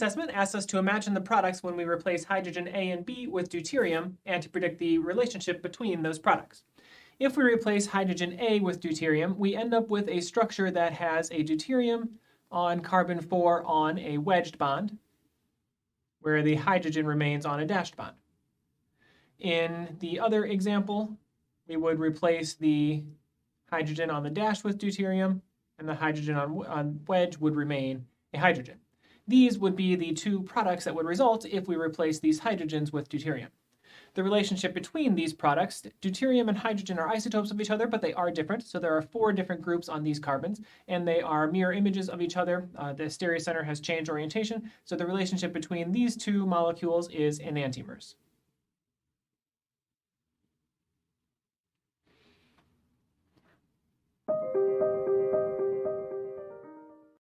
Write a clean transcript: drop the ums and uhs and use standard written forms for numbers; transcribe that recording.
assessment asks us to imagine the products when we replace hydrogen A and B with deuterium and to predict the relationship between those products. If we replace hydrogen A with deuterium, we end up with a structure that has a deuterium on carbon 4 on a wedged bond, where the hydrogen remains on a dashed bond. In the other example, we would replace the hydrogen on the dash with deuterium, and the hydrogen on wedge would remain a hydrogen. These would be the two products that would result if we replace these hydrogens with deuterium. The relationship between these products, deuterium and hydrogen are isotopes of each other, but they are different. So there are 4 different groups on these carbons, and they are mirror images of each other. The stereocenter has changed orientation, so the relationship between these two molecules is enantiomers.